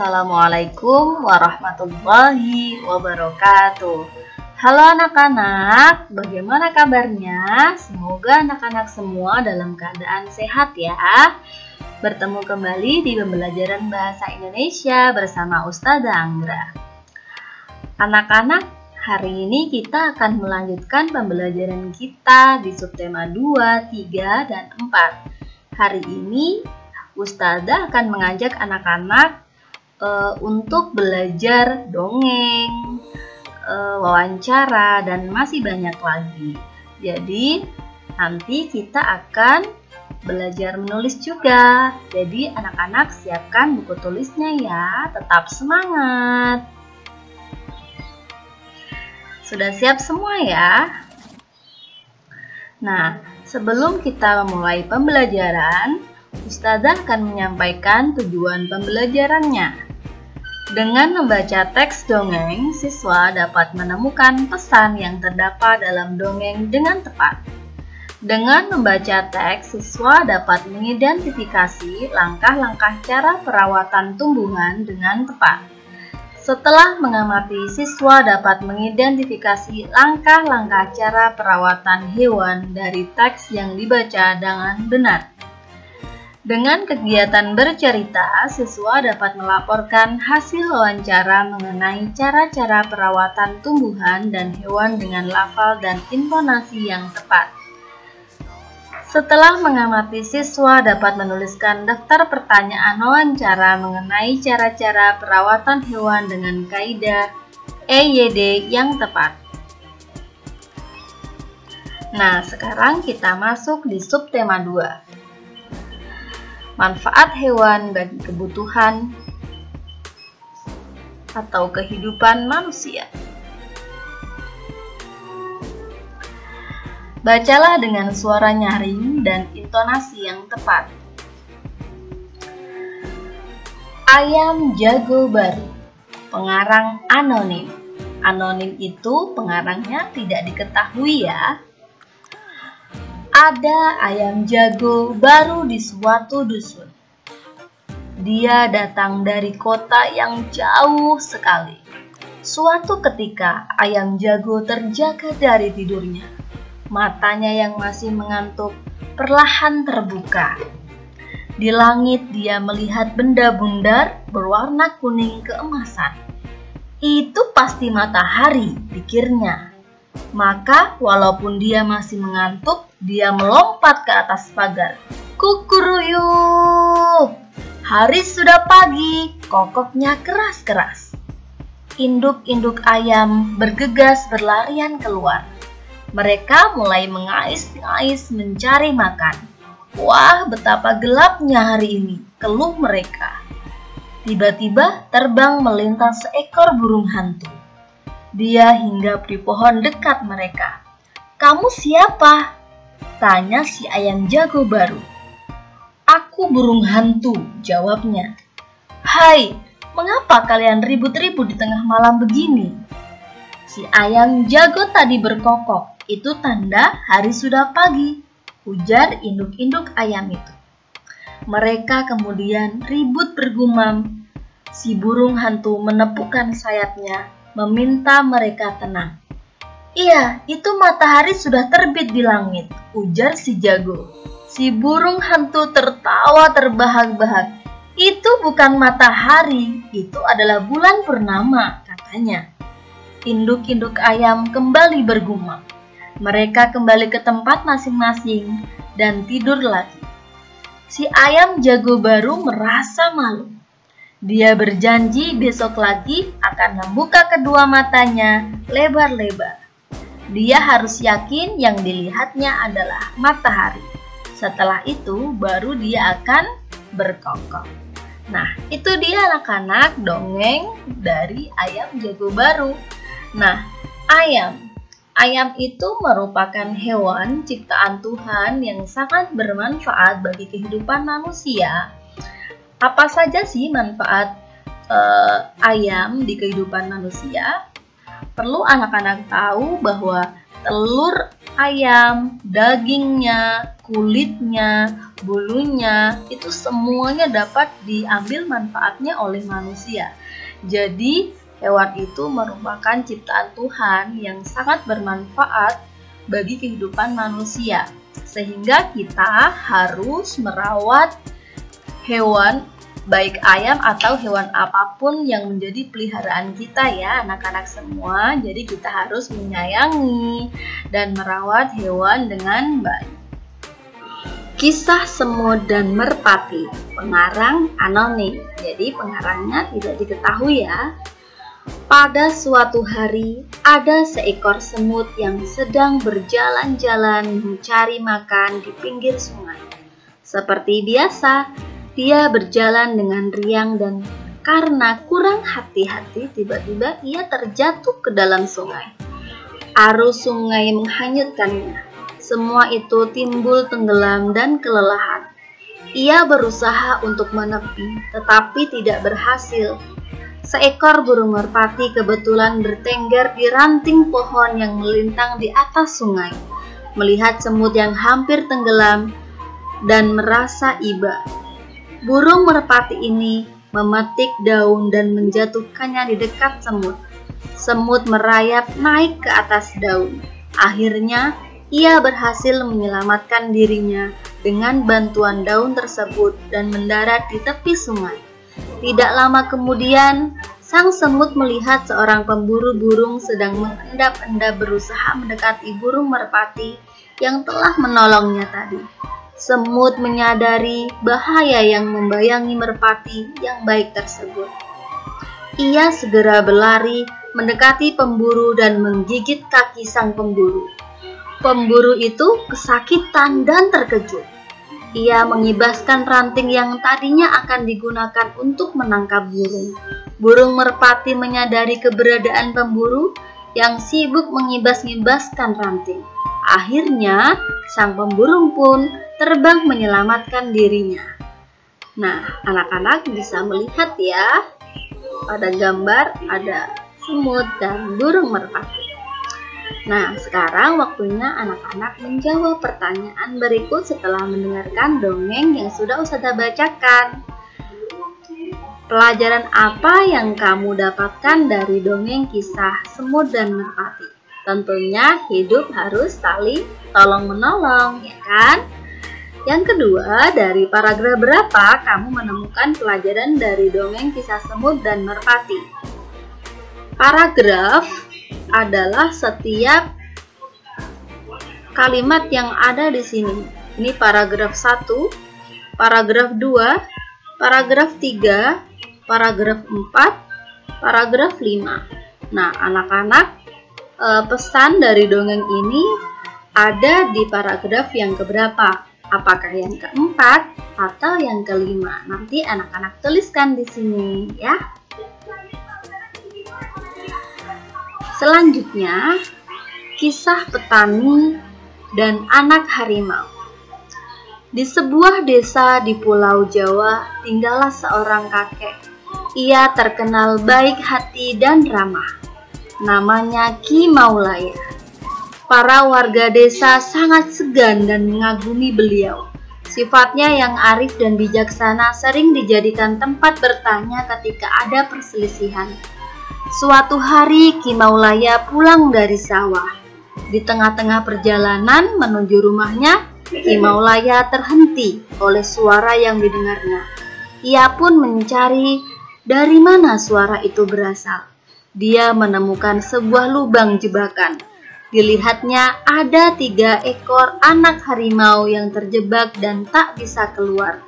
Assalamualaikum warahmatullahi wabarakatuh. Halo anak-anak, bagaimana kabarnya? Semoga anak-anak semua dalam keadaan sehat ya. Bertemu kembali di pembelajaran bahasa Indonesia bersama Ustazah Anggra. Anak-anak, hari ini kita akan melanjutkan pembelajaran kita di subtema 2, 3, dan 4. Hari ini Ustazah akan mengajak anak-anak untuk belajar dongeng, wawancara, dan masih banyak lagi. Jadi nanti kita akan belajar menulis juga. Jadi anak-anak siapkan buku tulisnya ya, tetap semangat. Sudah siap semua ya? Nah, sebelum kita memulai pembelajaran, Ustazah akan menyampaikan tujuan pembelajarannya. Dengan membaca teks dongeng, siswa dapat menemukan pesan yang terdapat dalam dongeng dengan tepat. Dengan membaca teks, siswa dapat mengidentifikasi langkah-langkah cara perawatan tumbuhan dengan tepat. Setelah mengamati, siswa dapat mengidentifikasi langkah-langkah cara perawatan hewan dari teks yang dibaca dengan benar. Dengan kegiatan bercerita, siswa dapat melaporkan hasil wawancara mengenai cara-cara perawatan tumbuhan dan hewan dengan lafal dan intonasi yang tepat. Setelah mengamati, siswa dapat menuliskan daftar pertanyaan wawancara mengenai cara-cara perawatan hewan dengan kaidah EYD yang tepat. Nah, sekarang kita masuk di subtema 2. Manfaat hewan bagi kebutuhan atau kehidupan manusia. Bacalah dengan suara nyaring dan intonasi yang tepat. Ayam jago baru. Pengarang anonim. Anonim itu pengarangnya tidak diketahui ya. Ada ayam jago baru di suatu dusun. Dia datang dari kota yang jauh sekali. Suatu ketika, ayam jago terjaga dari tidurnya. Matanya yang masih mengantuk perlahan terbuka. Di langit dia melihat benda bundar berwarna kuning keemasan. Itu pasti matahari, pikirnya. Maka walaupun dia masih mengantuk, dia melompat ke atas pagar. Kukuruyup! Hari sudah pagi, kokoknya keras-keras. Induk-induk ayam bergegas berlarian keluar. Mereka mulai mengais-ngais mencari makan. Wah, betapa gelapnya hari ini, keluh mereka. Tiba-tiba terbang melintas seekor burung hantu. Dia hinggap di pohon dekat mereka. Kamu siapa? Tanya si ayam jago baru. Aku burung hantu, jawabnya. Hai, mengapa kalian ribut-ribut di tengah malam begini? Si ayam jago tadi berkokok, itu tanda hari sudah pagi, ujar induk-induk ayam itu. Mereka kemudian ribut bergumam. Si burung hantu menepukkan sayapnya, meminta mereka tenang. Iya, itu matahari sudah terbit di langit, ujar si jago. Si burung hantu tertawa terbahak-bahak. Itu bukan matahari, itu adalah bulan purnama, katanya. Induk-induk ayam kembali bergumam. Mereka kembali ke tempat masing-masing dan tidur lagi. Si ayam jago baru merasa malu. Dia berjanji besok lagi akan membuka kedua matanya lebar-lebar. Dia harus yakin yang dilihatnya adalah matahari. Setelah itu baru dia akan berkokok. Nah, itu dia anak-anak dongeng dari ayam jago baru. Nah, ayam itu merupakan hewan ciptaan Tuhan yang sangat bermanfaat bagi kehidupan manusia. Apa saja sih manfaat ayam di kehidupan manusia? Perlu anak-anak tahu bahwa telur ayam, dagingnya, kulitnya, bulunya, itu semuanya dapat diambil manfaatnya oleh manusia. Jadi, hewan itu merupakan ciptaan Tuhan yang sangat bermanfaat bagi kehidupan manusia. Sehingga kita harus merawat hewan, baik ayam atau hewan apapun yang menjadi peliharaan kita ya anak-anak semua. Jadi kita harus menyayangi dan merawat hewan dengan baik. Kisah Semut dan Merpati, pengarang anonim. Jadi pengarangnya tidak diketahui ya. Pada suatu hari, ada seekor semut yang sedang berjalan-jalan mencari makan di pinggir sungai. Seperti biasa, dia berjalan dengan riang dan karena kurang hati-hati, tiba-tiba ia terjatuh ke dalam sungai. Arus sungai menghanyutkannya. Semua itu timbul tenggelam dan kelelahan. Ia berusaha untuk menepi, tetapi tidak berhasil. Seekor burung merpati kebetulan bertengger di ranting pohon yang melintang di atas sungai. Melihat semut yang hampir tenggelam dan merasa iba, burung merpati ini memetik daun dan menjatuhkannya di dekat semut. Semut merayap naik ke atas daun. Akhirnya, ia berhasil menyelamatkan dirinya dengan bantuan daun tersebut dan mendarat di tepi sungai. Tidak lama kemudian, sang semut melihat seorang pemburu burung sedang mengendap-endap berusaha mendekati burung merpati yang telah menolongnya tadi. Semut menyadari bahaya yang membayangi merpati yang baik tersebut. Ia segera berlari mendekati pemburu dan menggigit kaki sang pemburu. Pemburu itu kesakitan dan terkejut. Ia mengibaskan ranting yang tadinya akan digunakan untuk menangkap burung. Burung merpati menyadari keberadaan pemburu yang sibuk mengibas-ngibaskan ranting. Akhirnya, sang pemburu pun terbang menyelamatkan dirinya. Nah, anak-anak bisa melihat ya, pada gambar ada semut dan burung merpati. Nah, sekarang waktunya anak-anak menjawab pertanyaan berikut setelah mendengarkan dongeng yang sudah Ustazah bacakan. Pelajaran apa yang kamu dapatkan dari dongeng kisah Semut dan Merpati? Tentunya hidup harus saling tolong-menolong, ya kan? Yang kedua, dari paragraf berapa kamu menemukan pelajaran dari dongeng kisah Semut dan Merpati? Paragraf adalah setiap kalimat yang ada di sini. Ini paragraf 1, paragraf 2, paragraf 3, paragraf 4, paragraf 5. Nah, anak-anak, pesan dari dongeng ini ada di paragraf yang keberapa? Apakah yang keempat atau yang kelima? Nanti anak-anak tuliskan di sini ya. Selanjutnya, kisah petani dan anak harimau. Di sebuah desa di Pulau Jawa, tinggallah seorang kakek. Ia terkenal baik hati dan ramah. Namanya Ki Maulaya. Para warga desa sangat segan dan mengagumi beliau. Sifatnya yang arif dan bijaksana sering dijadikan tempat bertanya ketika ada perselisihan. Suatu hari Ki Maulaya pulang dari sawah. Di tengah-tengah perjalanan menuju rumahnya, Ki Maulaya terhenti oleh suara yang didengarnya. Ia pun mencari dari mana suara itu berasal. Dia menemukan sebuah lubang jebakan. Dilihatnya ada 3 ekor anak harimau yang terjebak dan tak bisa keluar.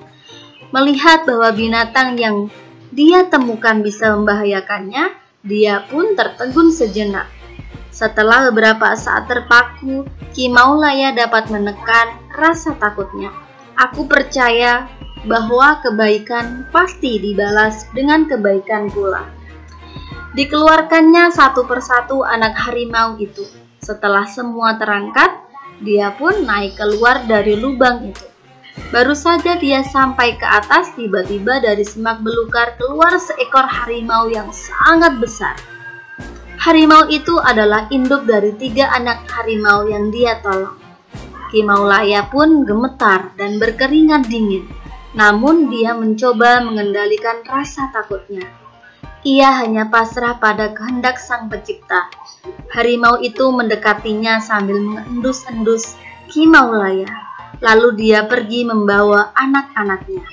Melihat bahwa binatang yang dia temukan bisa membahayakannya, dia pun tertegun sejenak. Setelah beberapa saat terpaku, Ki Maulaya dapat menekan rasa takutnya. Aku percaya bahwa kebaikan pasti dibalas dengan kebaikan pula. Dikeluarkannya satu persatu anak harimau itu. Setelah semua terangkat, dia pun naik keluar dari lubang itu. Baru saja dia sampai ke atas, tiba-tiba dari semak belukar keluar seekor harimau yang sangat besar. Harimau itu adalah induk dari 3 anak harimau yang dia tolong. Kimaulaya pun gemetar dan berkeringat dingin, namun dia mencoba mengendalikan rasa takutnya. Ia hanya pasrah pada kehendak Sang Pencipta. Harimau itu mendekatinya sambil mengendus-endus Kimaulaya, lalu dia pergi membawa anak-anaknya.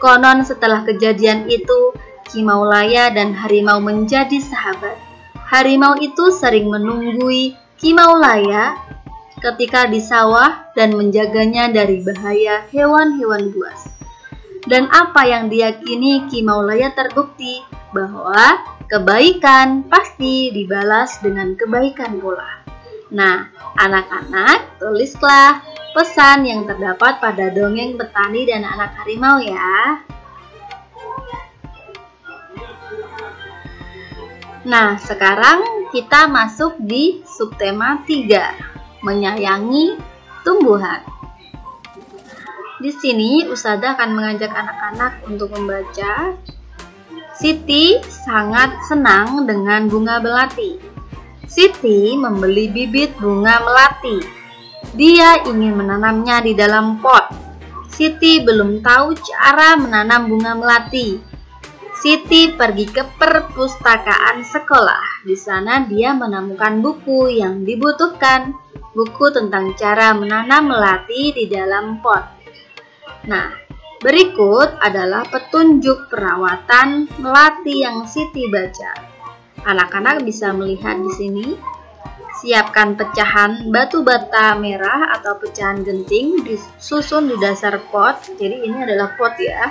Konon setelah kejadian itu, Kimaulaya dan harimau menjadi sahabat. Harimau itu sering menunggui Kimaulaya ketika di sawah dan menjaganya dari bahaya hewan-hewan buas. Dan apa yang diyakini Kimaulaya terbukti bahwa kebaikan pasti dibalas dengan kebaikan pula. Nah, anak-anak, tulislah pesan yang terdapat pada dongeng petani dan anak harimau ya. Nah, sekarang kita masuk di subtema 3. Menyayangi tumbuhan. Di sini Ustazah akan mengajak anak-anak untuk membaca. Siti sangat senang dengan bunga melati. Siti membeli bibit bunga melati. Dia ingin menanamnya di dalam pot. Siti belum tahu cara menanam bunga melati. Siti pergi ke perpustakaan sekolah. Di sana dia menemukan buku yang dibutuhkan. Buku tentang cara menanam melati di dalam pot. Nah, berikut adalah petunjuk perawatan melati yang Siti baca. Anak-anak bisa melihat di sini. Siapkan pecahan batu bata merah atau pecahan genting disusun di dasar pot. Jadi ini adalah pot ya.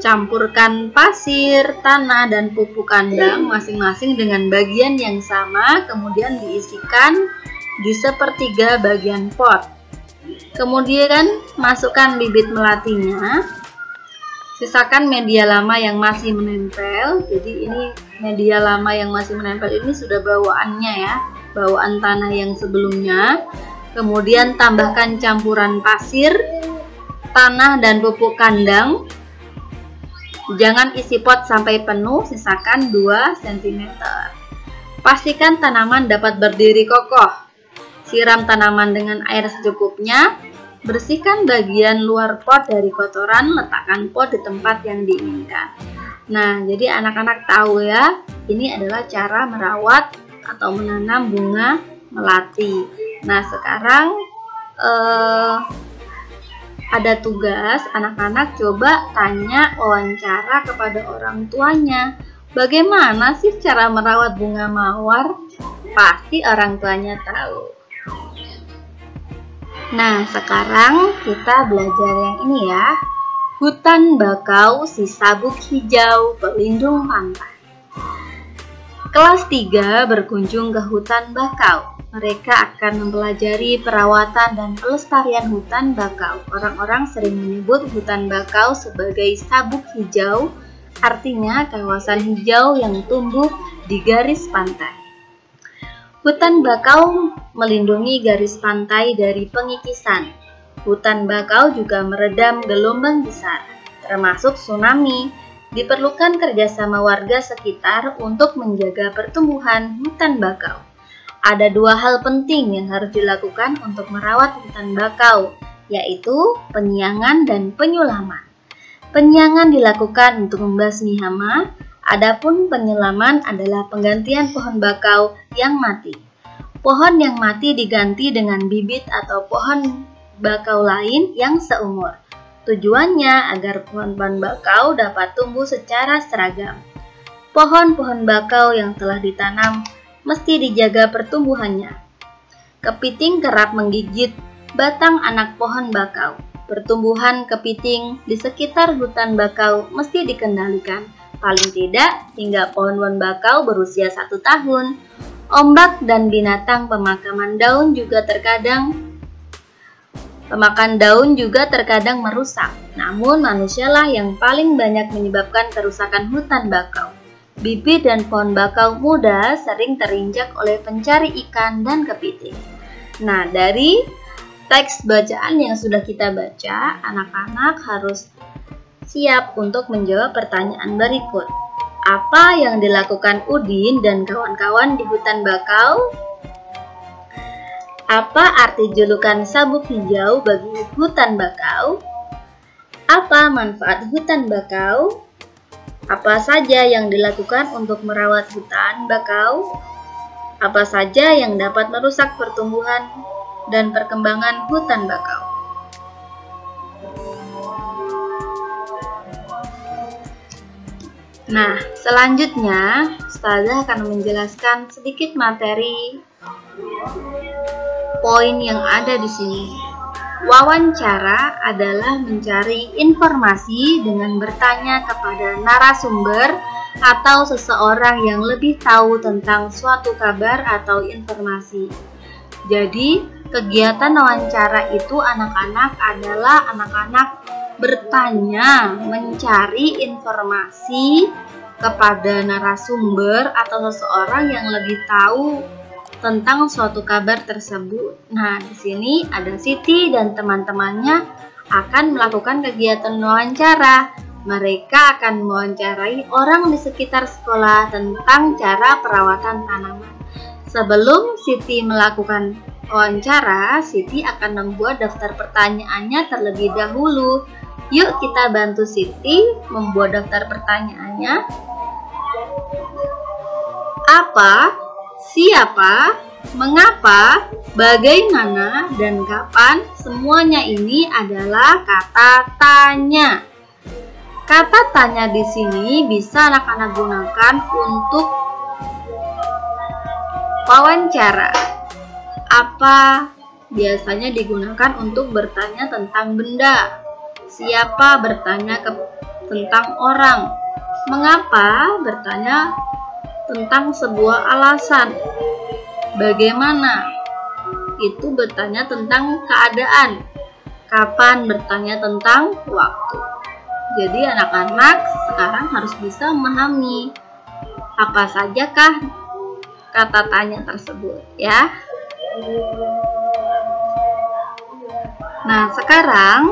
Campurkan pasir, tanah, dan pupuk kandang masing-masing dengan bagian yang sama, kemudian diisikan di sepertiga bagian pot. Kemudian masukkan bibit melatinya. Sisakan media lama yang masih menempel. Jadi ini media lama yang masih menempel ini sudah bawaannya ya, bawaan tanah yang sebelumnya. Kemudian tambahkan campuran pasir, tanah, dan pupuk kandang. Jangan isi pot sampai penuh, sisakan 2 cm. Pastikan tanaman dapat berdiri kokoh. Siram tanaman dengan air secukupnya. Bersihkan bagian luar pot dari kotoran, letakkan pot di tempat yang diinginkan. Nah, jadi anak-anak tahu ya, ini adalah cara merawat atau menanam bunga melati. Nah, sekarang ada tugas, anak-anak coba tanya wawancara kepada orang tuanya. Bagaimana sih cara merawat bunga mawar? Pasti orang tuanya tahu. Nah, sekarang kita belajar yang ini ya. Hutan bakau si sabuk hijau pelindung pantai. Kelas 3 berkunjung ke hutan bakau. Mereka akan mempelajari perawatan dan pelestarian hutan bakau. Orang-orang sering menyebut hutan bakau sebagai sabuk hijau, artinya kawasan hijau yang tumbuh di garis pantai. Hutan bakau melindungi garis pantai dari pengikisan. Hutan bakau juga meredam gelombang besar, termasuk tsunami. Diperlukan kerjasama warga sekitar untuk menjaga pertumbuhan hutan bakau. Ada 2 hal penting yang harus dilakukan untuk merawat hutan bakau, yaitu penyiangan dan penyulaman. Penyiangan dilakukan untuk membasmi hama, adapun penyulaman adalah penggantian pohon bakau yang mati. Pohon yang mati diganti dengan bibit atau pohon bakau lain yang seumur. Tujuannya agar pohon-pohon bakau dapat tumbuh secara seragam. Pohon-pohon bakau yang telah ditanam mesti dijaga pertumbuhannya. Kepiting kerap menggigit batang anak pohon bakau. Pertumbuhan kepiting di sekitar hutan bakau mesti dikendalikan. Paling tidak hingga pohon-pohon bakau berusia 1 tahun. Ombak dan binatang pemakan daun juga terkadang merusak. Namun manusialah yang paling banyak menyebabkan kerusakan hutan bakau. Bibit dan pohon bakau muda sering terinjak oleh pencari ikan dan kepiting. Nah, dari teks bacaan yang sudah kita baca, anak-anak harus siap untuk menjawab pertanyaan berikut. Apa yang dilakukan Udin dan kawan-kawan di hutan bakau? Apa arti julukan sabuk hijau bagi hutan bakau? Apa manfaat hutan bakau? Apa saja yang dilakukan untuk merawat hutan bakau? Apa saja yang dapat merusak pertumbuhan dan perkembangan hutan bakau? Nah, selanjutnya Ustazah akan menjelaskan sedikit materi poin yang ada di sini. Wawancara adalah mencari informasi dengan bertanya kepada narasumber atau seseorang yang lebih tahu tentang suatu kabar atau informasi. Jadi, kegiatan wawancara itu anak-anak adalah anak-anak bertanya, mencari informasi kepada narasumber atau seseorang yang lebih tahu tentang suatu kabar tersebut. Nah, di sini ada Siti dan teman-temannya akan melakukan kegiatan wawancara. Mereka akan mewawancarai orang di sekitar sekolah tentang cara perawatan tanaman. Sebelum Siti melakukan wawancara, Siti akan membuat daftar pertanyaannya terlebih dahulu. Yuk kita bantu Siti membuat daftar pertanyaannya. Apa? Siapa, mengapa, bagaimana, dan kapan, semuanya ini adalah kata tanya. Kata tanya di sini bisa anak-anak gunakan untuk wawancara. Apa biasanya digunakan untuk bertanya tentang benda. Siapa bertanya tentang orang. Mengapa bertanya tentang sebuah alasan. Bagaimana? Itu bertanya tentang keadaan. Kapan? Bertanya tentang waktu. Jadi anak-anak sekarang harus bisa memahami apa sajakah kata tanya tersebut, ya. Nah, sekarang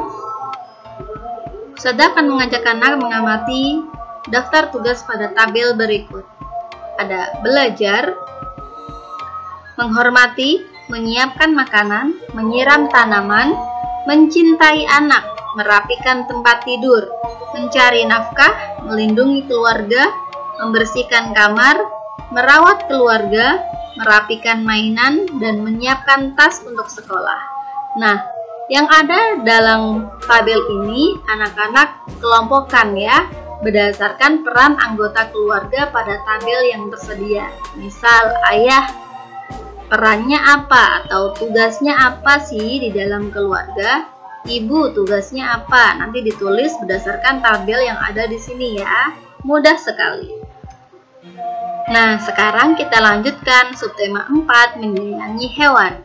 Ustazah akan mengajak anak mengamati daftar tugas pada tabel berikut. Ada belajar, menghormati, menyiapkan makanan, menyiram tanaman, mencintai anak, merapikan tempat tidur, mencari nafkah, melindungi keluarga, membersihkan kamar, merawat keluarga, merapikan mainan, dan menyiapkan tas untuk sekolah. Nah, yang ada dalam tabel ini anak-anak kelompokkan ya, berdasarkan peran anggota keluarga pada tabel yang tersedia. Misal, ayah perannya apa atau tugasnya apa sih di dalam keluarga? Ibu tugasnya apa? Nanti ditulis berdasarkan tabel yang ada di sini ya. Mudah sekali. Nah, sekarang kita lanjutkan subtema 4, menyayangi hewan.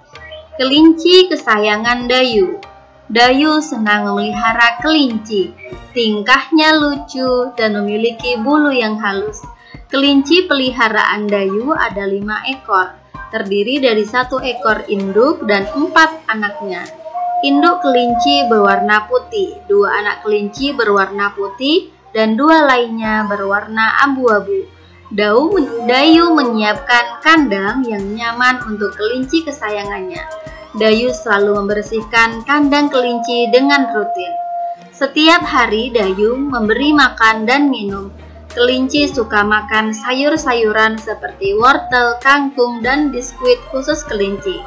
Kelinci kesayangan Dayu. Dayu senang memelihara kelinci. Tingkahnya lucu dan memiliki bulu yang halus. Kelinci peliharaan Dayu ada 5 ekor, terdiri dari 1 ekor induk dan 4 anaknya. Induk kelinci berwarna putih, 2 anak kelinci berwarna putih, dan 2 lainnya berwarna abu-abu. Dayu menyiapkan kandang yang nyaman untuk kelinci kesayangannya. Dayu selalu membersihkan kandang kelinci dengan rutin. Setiap hari Dayu memberi makan dan minum. Kelinci suka makan sayur-sayuran seperti wortel, kangkung, dan biskuit khusus kelinci.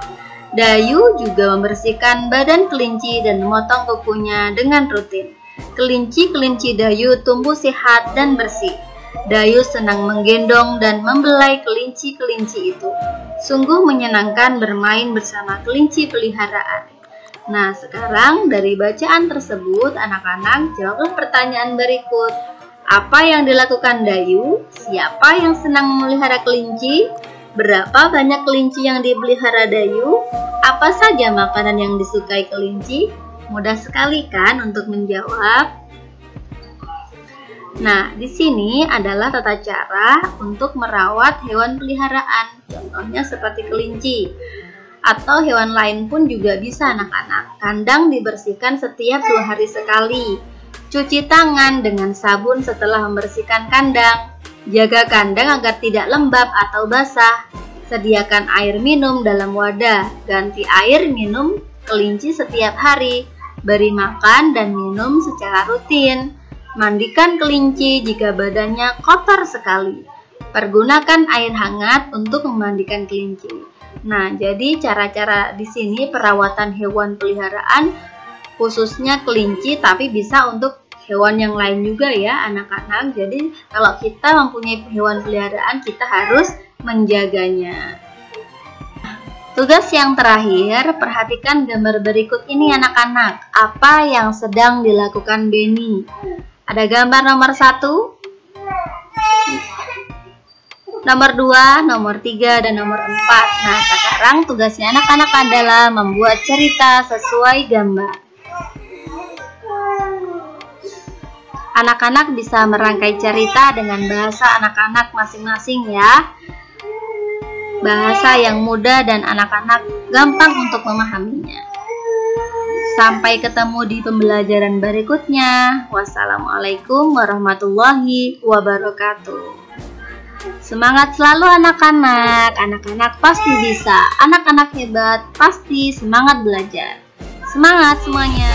Dayu juga membersihkan badan kelinci dan memotong kukunya dengan rutin. Kelinci-kelinci Dayu tumbuh sehat dan bersih. Dayu senang menggendong dan membelai kelinci-kelinci itu. Sungguh menyenangkan bermain bersama kelinci peliharaan. Nah, sekarang dari bacaan tersebut, anak-anak jawablah pertanyaan berikut. Apa yang dilakukan Dayu? Siapa yang senang memelihara kelinci? Berapa banyak kelinci yang dipelihara Dayu? Apa saja makanan yang disukai kelinci? Mudah sekali kan untuk menjawab? Nah, di sini adalah tata cara untuk merawat hewan peliharaan. Contohnya seperti kelinci. Atau hewan lain pun juga bisa anak-anak. Kandang dibersihkan setiap 2 hari sekali. Cuci tangan dengan sabun setelah membersihkan kandang. Jaga kandang agar tidak lembab atau basah. Sediakan air minum dalam wadah. Ganti air minum kelinci setiap hari. Beri makan dan minum secara rutin. Mandikan kelinci jika badannya kotor sekali. Pergunakan air hangat untuk memandikan kelinci. Nah, jadi cara-cara di sini perawatan hewan peliharaan khususnya kelinci, tapi bisa untuk hewan yang lain juga ya anak-anak. Jadi kalau kita mempunyai hewan peliharaan, kita harus menjaganya. Tugas yang terakhir, perhatikan gambar berikut ini anak-anak. Apa yang sedang dilakukan Benny? Ada gambar nomor 1, nomor 2, nomor 3, dan nomor 4. Nah, sekarang tugasnya anak-anak adalah membuat cerita sesuai gambar. Anak-anak bisa merangkai cerita dengan bahasa anak-anak masing-masing ya. Bahasa yang mudah dan anak-anak gampang untuk memahaminya. Sampai ketemu di pembelajaran berikutnya. Wassalamualaikum warahmatullahi wabarakatuh. Semangat selalu anak-anak. Anak-anak pasti bisa. Anak-anak hebat pasti semangat belajar. Semangat semuanya.